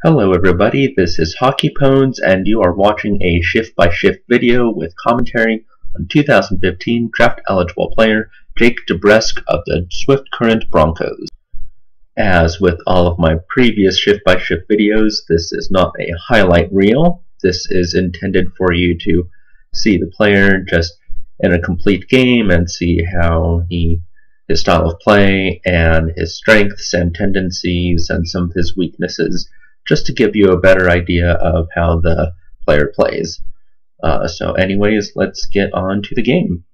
Hello everybody, this is Hockey Pones and you are watching a shift-by-shift video with commentary on 2015 draft-eligible player Jake Debrusk of the Swift Current Broncos. As with all of my previous shift-by-shift videos, this is not a highlight reel. This is intended for you to see the player just in a complete game and see how his style of play and his strengths and tendencies and some of his weaknesses, just to give you a better idea of how the player plays. So anyways, let's get on to the game.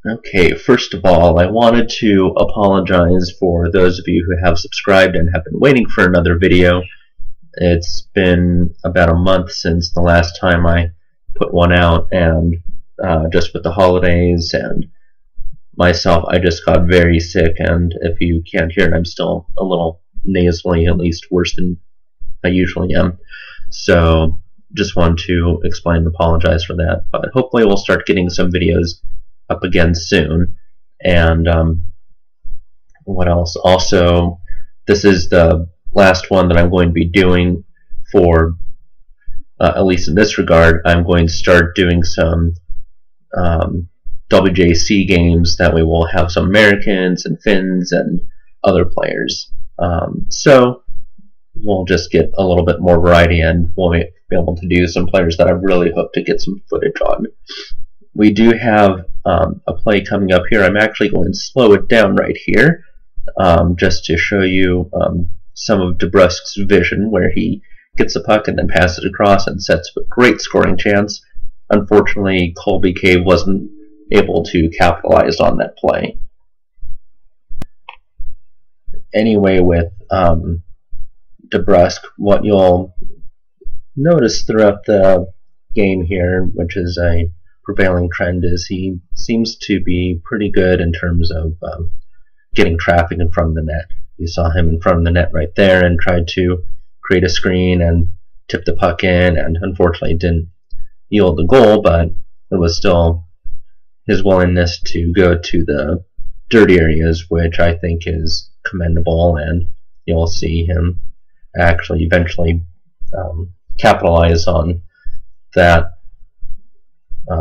Okay, first of all, I wanted to apologize for those of you who have subscribed and have been waiting for another video. It's been about a month since the last time I put one out, and just with the holidays and myself, I just got very sick, and if you can't hear it, I'm still a little nasally, at least worse than I usually am. So just want to explain and apologize for that, but hopefully we'll start getting some videos up again soon. And what else? Also, this is the last one that I'm going to be doing for, at least in this regard. I'm going to start doing some WJC games. That way we'll have some Americans and Finns and other players. So we'll just get a little bit more variety, and we'll be able to do some players that I really hope to get some footage on. We do have a play coming up here. I'm actually going to slow it down right here, just to show you some of Debrusk's vision, where he gets the puck and then passes it across and sets up a great scoring chance. Unfortunately, Colby Cave wasn't able to capitalize on that play. Anyway, with Debrusk, what you'll notice throughout the game here, which is a prevailing trend, is he seems to be pretty good in terms of getting traffic in front of the net. You saw him in front of the net right there and tried to create a screen and tip the puck in, and unfortunately didn't yield the goal, but it was still his willingness to go to the dirty areas, which I think is commendable, and you'll see him actually eventually capitalize on that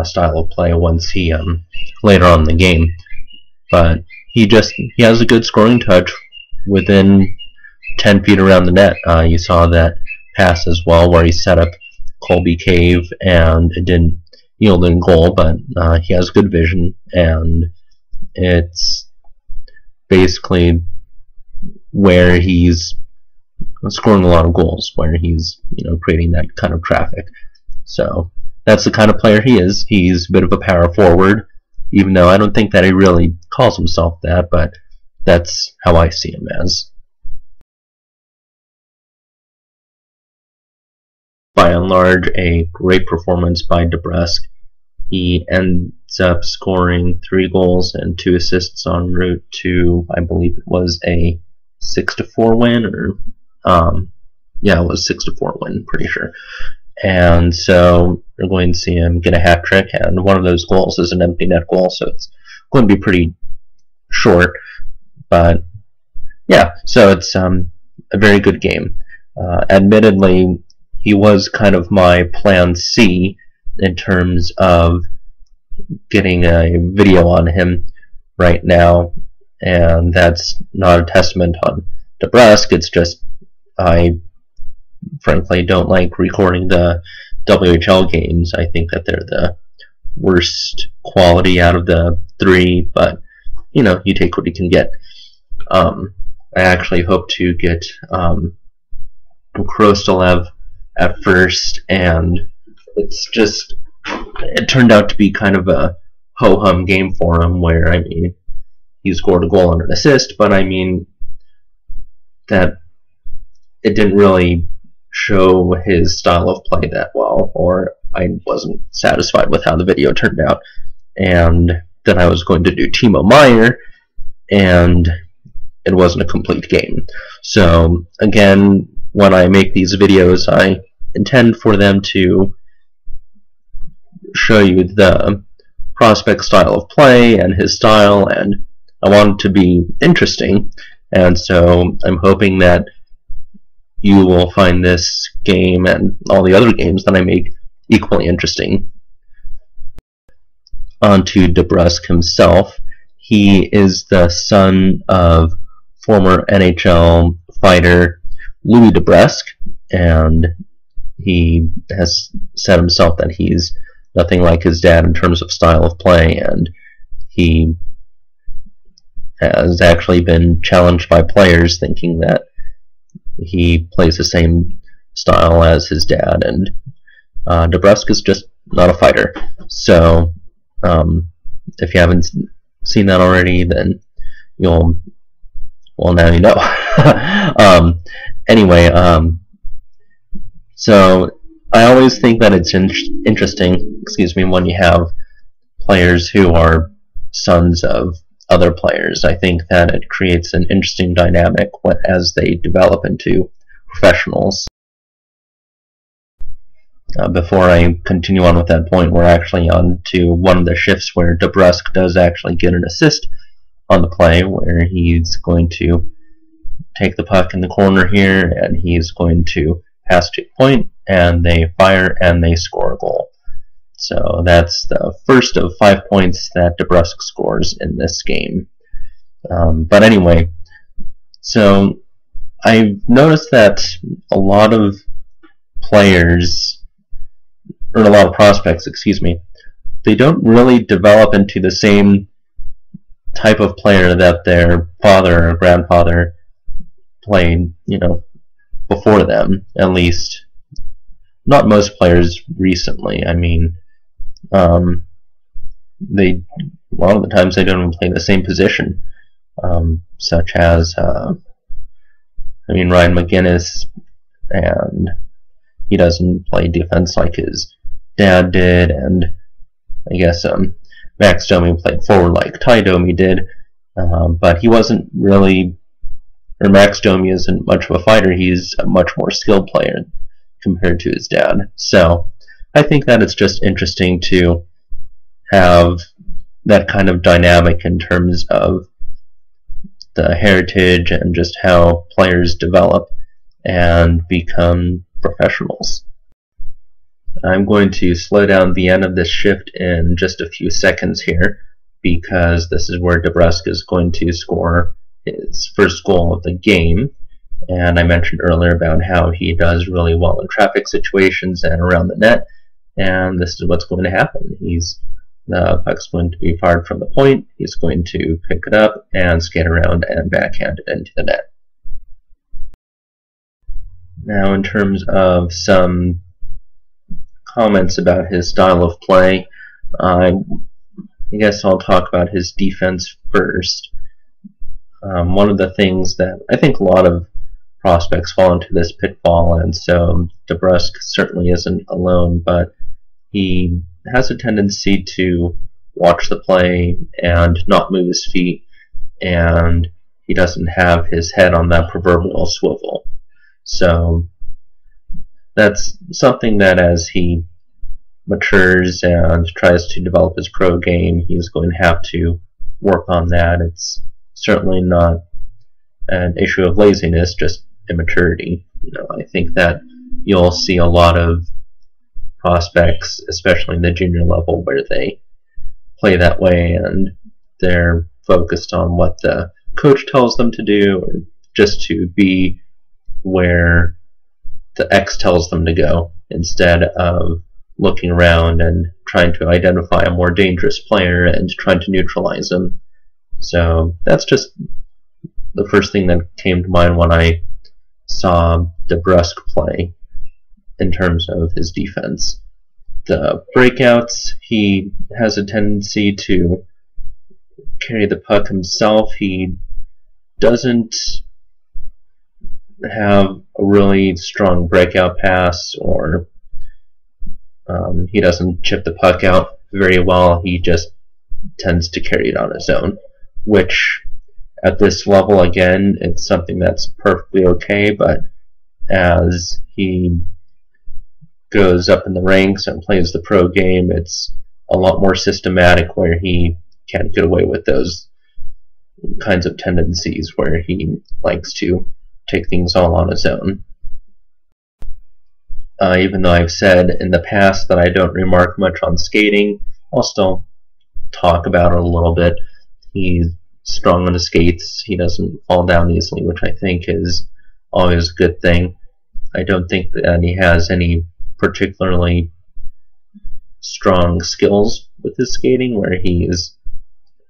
style of play once he later on in the game. But he has a good scoring touch within 10 feet around the net. You saw that pass as well, where he set up Colby Cave and it didn't yield a goal, but he has good vision, and it's basically where he's scoring a lot of goals, where he's creating that kind of traffic. So that's the kind of player he is. He's a bit of a power forward, even though I don't think that he really calls himself that, but that's how I see him as. By and large, a great performance by Debrusk. He ends up scoring 3 goals and 2 assists en route to, I believe it was a 6-4 win, or yeah, it was 6-4 win, pretty sure. And so you're going to see him get a hat trick, and one of those goals is an empty net goal, so it's going to be pretty short. But yeah, so it's a very good game. Admittedly, he was kind of my plan C in terms of getting a video on him right now, and that's not a testament on Debrusk. It's just I frankly don't like recording the WHL games. I think that they're the worst quality out of the 3, but you take what you can get. I actually hope to get Krostalev at first, and it turned out to be kind of a ho-hum game for him, where he scored a goal and an assist, but that it didn't really show his style of play that well, or I wasn't satisfied with how the video turned out. And then I was going to do Timo Meier, and it wasn't a complete game. So again, when I make these videos, I intend for them to show you the prospect's style of play and his style, and I want it to be interesting. And so I'm hoping that you will find this game and all the other games that I make equally interesting. On to Debrusk himself. He is the son of former NHL fighter Louis Debrusk, and he has said himself that he's nothing like his dad in terms of style of play, and he has actually been challenged by players thinking that he plays the same style as his dad, and Debrusk is just not a fighter. So if you haven't seen that already, then you'll, well, now you know. Anyway, so I always think that it's interesting, when you have players who are sons of other players. I think that it creates an interesting dynamic as they develop into professionals. Before I continue on with that point, we're actually on to one of the shifts where Debrusk does actually get an assist on the play, where he's going to take the puck in the corner here, and he's going to pass to point, and they fire and they score a goal. So that's the first of 5 points that Debrusk scores in this game. But anyway, so I've noticed that a lot of players, or a lot of prospects, they don't really develop into the same type of player that their father or grandfather played, before them. At least, not most players recently. I mean, a lot of the times they don't even play the same position, such as, Ryan McGinnis, and he doesn't play defense like his dad did, and I guess Max Domi played forward like Ty Domi did, but he wasn't really, or Max Domi isn't much of a fighter. He's a much more skilled player compared to his dad. So I think that it's just interesting to have that kind of dynamic in terms of the heritage and just how players develop and become professionals. I'm going to slow down the end of this shift in just a few seconds here, because this is where Debrusk is going to score his first goal of the game. And I mentioned earlier about how he does really well in traffic situations and around the net, and this is what's going to happen. The puck's going to be fired from the point, he's going to pick it up and skate around and backhand it into the net. Now, in terms of some comments about his style of play, I guess I'll talk about his defense first. One of the things that I think a lot of prospects fall into this pitfall, and so Debrusk certainly isn't alone, but he has a tendency to watch the play and not move his feet, and he doesn't have his head on that proverbial swivel. So that's something that as he matures and tries to develop his pro game, he's going to have to work on that. It's certainly not an issue of laziness, just immaturity. I think that you'll see a lot of prospects, especially in the junior level, where they play that way and they're focused on what the coach tells them to do, or just to be where the X tells them to go, instead of looking around and trying to identify a more dangerous player and trying to neutralize him. So that's just the first thing that came to mind when I saw Debrusk play in terms of his defense. The breakouts, he has a tendency to carry the puck himself. He doesn't have a really strong breakout pass, or he doesn't chip the puck out very well. He just tends to carry it on his own, which at this level, again, it's something that's perfectly okay, but as he goes up in the ranks and plays the pro game, it's a lot more systematic, where he can't get away with those kinds of tendencies where he likes to take things all on his own. Even though I've said in the past that I don't remark much on skating, I'll still talk about it a little bit. He's strong on his skates. He doesn't fall down easily, which I think is always a good thing. I don't think that he has any particularly strong skills with his skating, where he is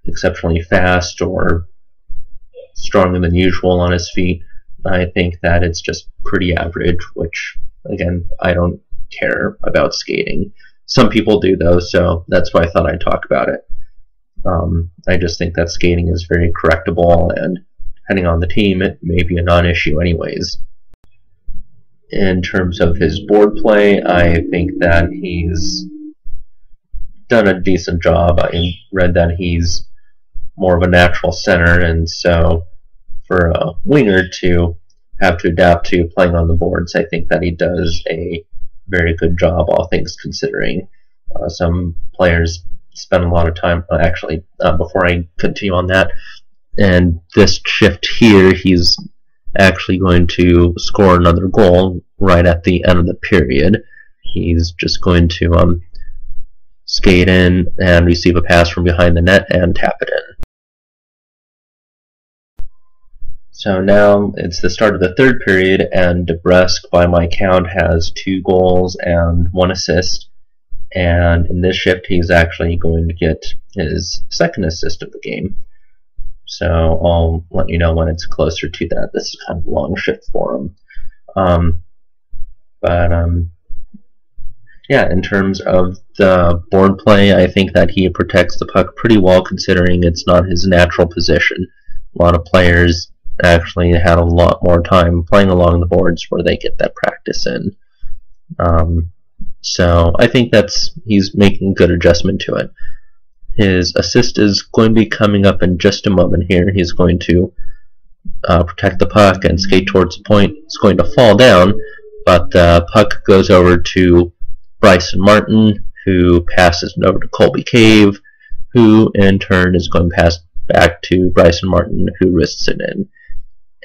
exceptionally fast or stronger than usual on his feet. I think that it's just pretty average, which, again, I don't care about skating. Some people do, though, so that's why I thought I'd talk about it. I just think that skating is very correctable, and depending on the team, it may be a non-issue anyways. In terms of his board play, I think that he's done a decent job. I read that he's more of a natural center, and so for a winger to have to adapt to playing on the boards, I think that he does a very good job, all things considering. Some players spend a lot of time, before I continue on that, and this shift here, he's actually going to score another goal right at the end of the period. He's just going to skate in and receive a pass from behind the net and tap it in. So now it's the start of the third period, and Debrusk, by my count, has 2 goals and 1 assist. And in this shift, he's actually going to get his second assist of the game. So I'll let you know when it's closer to that. This is kind of a long shift for him. Yeah, in terms of the board play, I think that he protects the puck pretty well, considering it's not his natural position. A lot of players actually had a lot more time playing along the boards where they get that practice in. So I think he's making a good adjustment to it. His assist is going to be coming up in just a moment here. He's going to protect the puck and skate towards the point. It's going to fall down, but the puck goes over to Bryson Martin, who passes it over to Colby Cave, who in turn is going to pass back to Bryson Martin, who wrists it in.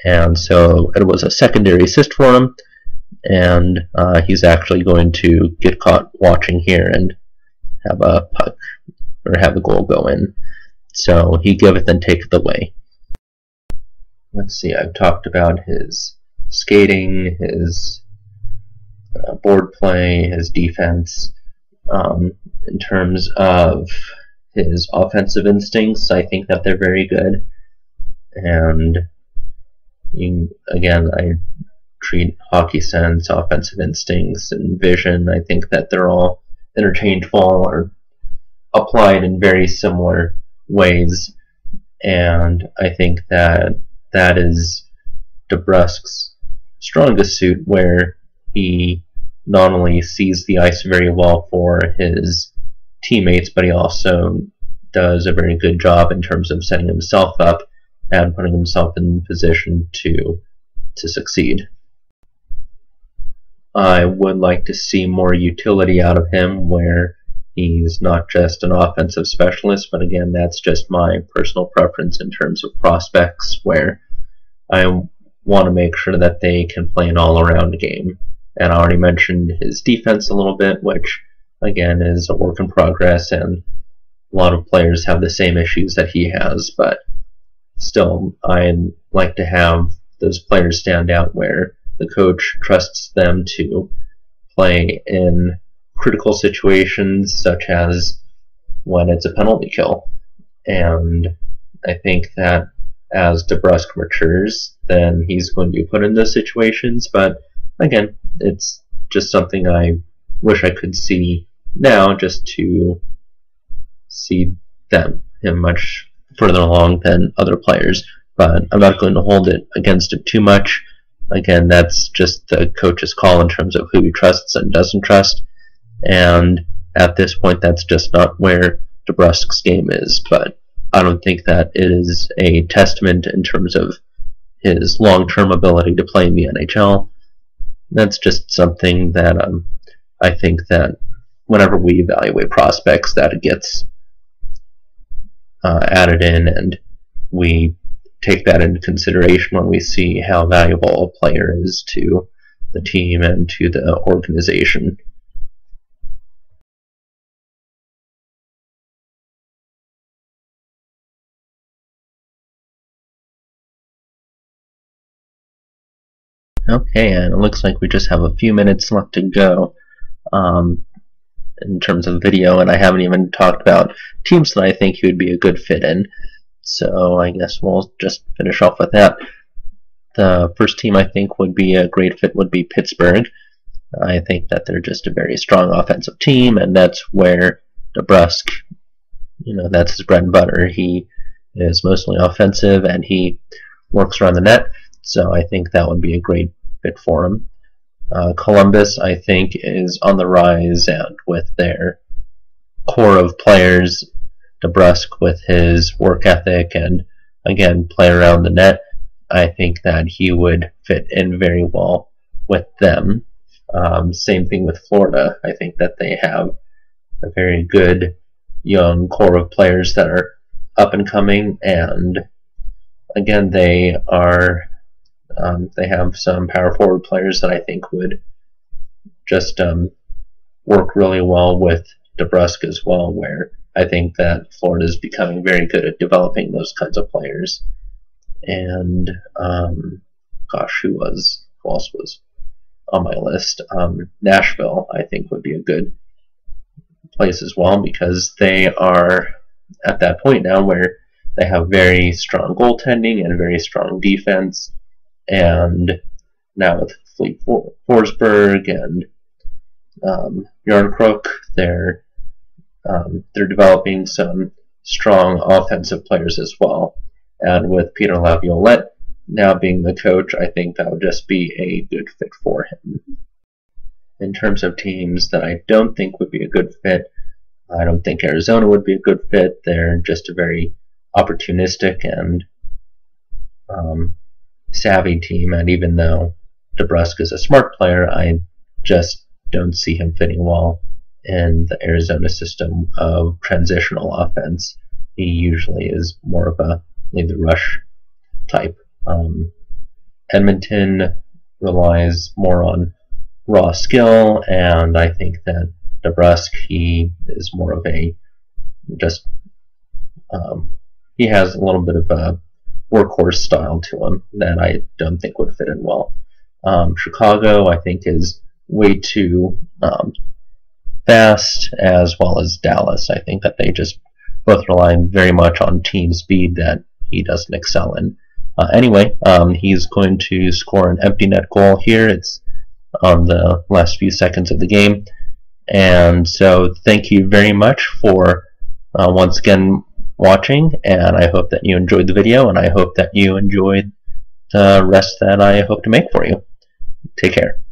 And so it was a secondary assist for him, and he's actually going to get caught watching here and have a puck, or have a goal go in. So he giveth and taketh away. Let's see, I've talked about his skating, his board play, his defense. In terms of his offensive instincts, I think that they're very good. And again, I treat hockey sense, offensive instincts, and vision. I think that they're all interchangeable or applied in very similar ways. And I think that that is Debrusk's strongest suit, where he not only sees the ice very well for his teammates, but he also does a very good job in terms of setting himself up and putting himself in position to succeed. I would like to see more utility out of him, where he's not just an offensive specialist, but again, that's just my personal preference in terms of prospects, where I want to make sure that they can play an all-around game. And I already mentioned his defense a little bit, which again is a work in progress, and a lot of players have the same issues that he has, but still, I'd like to have those players stand out where the coach trusts them to play in critical situations, such as when it's a penalty kill. And I think that as Debrusk matures, then he's going to be put in those situations, but again, it's just something I wish I could see now, just to see him much further along than other players. But I'm not going to hold it against him too much. Again, that's just the coach's call in terms of who he trusts and doesn't trust. And at this point, that's just not where Debrusk's game is. But I don't think that it is a testament in terms of his long-term ability to play in the NHL. That's just something that I think that whenever we evaluate prospects, that gets added in, and we take that into consideration when we see how valuable a player is to the team and to the organization. Okay, and it looks like we just have a few minutes left to go in terms of video, and I haven't even talked about teams that I think he would be a good fit in. So I guess we'll just finish off with that. The first team I think would be a great fit would be Pittsburgh. I think that they're just a very strong offensive team, and that's where Debrusk, that's his bread and butter. He is mostly offensive, and he works around the net, so I think that would be a great fit for him. Columbus, I think, is on the rise, and with their core of players, Debrusk with his work ethic and, again, play around the net, I think that he would fit in very well with them. Same thing with Florida. I think that they have a very good young core of players that are up and coming, and again, they have some power forward players that I think would just work really well with Debrusk as well, where I think that Florida is becoming very good at developing those kinds of players. And gosh, who else was on my list? Nashville, I think, would be a good place as well, because they are at that point now where they have very strong goaltending and very strong defense, and now with Fleet Forsberg and Yarncrook, they're developing some strong offensive players as well. And with Peter Laviolette now being the coach, I think that would just be a good fit for him. In terms of teams that I don't think would be a good fit, I don't think Arizona would be a good fit. They're just a very opportunistic and savvy team, and even though Debrusk is a smart player, I just don't see him fitting well in the Arizona system of transitional offense. He usually is more of a lead the rush type. Edmonton relies more on raw skill, and I think that Debrusk, he is more of a he has a little bit of a workhorse style to him that I don't think would fit in well. Chicago, I think, is way too fast, as well as Dallas. I think that they just both rely very much on team speed that he doesn't excel in. Anyway, he's going to score an empty net goal here. It's on the last few seconds of the game. And so thank you very much for once again watching, and I hope that you enjoyed the video, and I hope that you enjoyed the rest that I hope to make for you. Take care.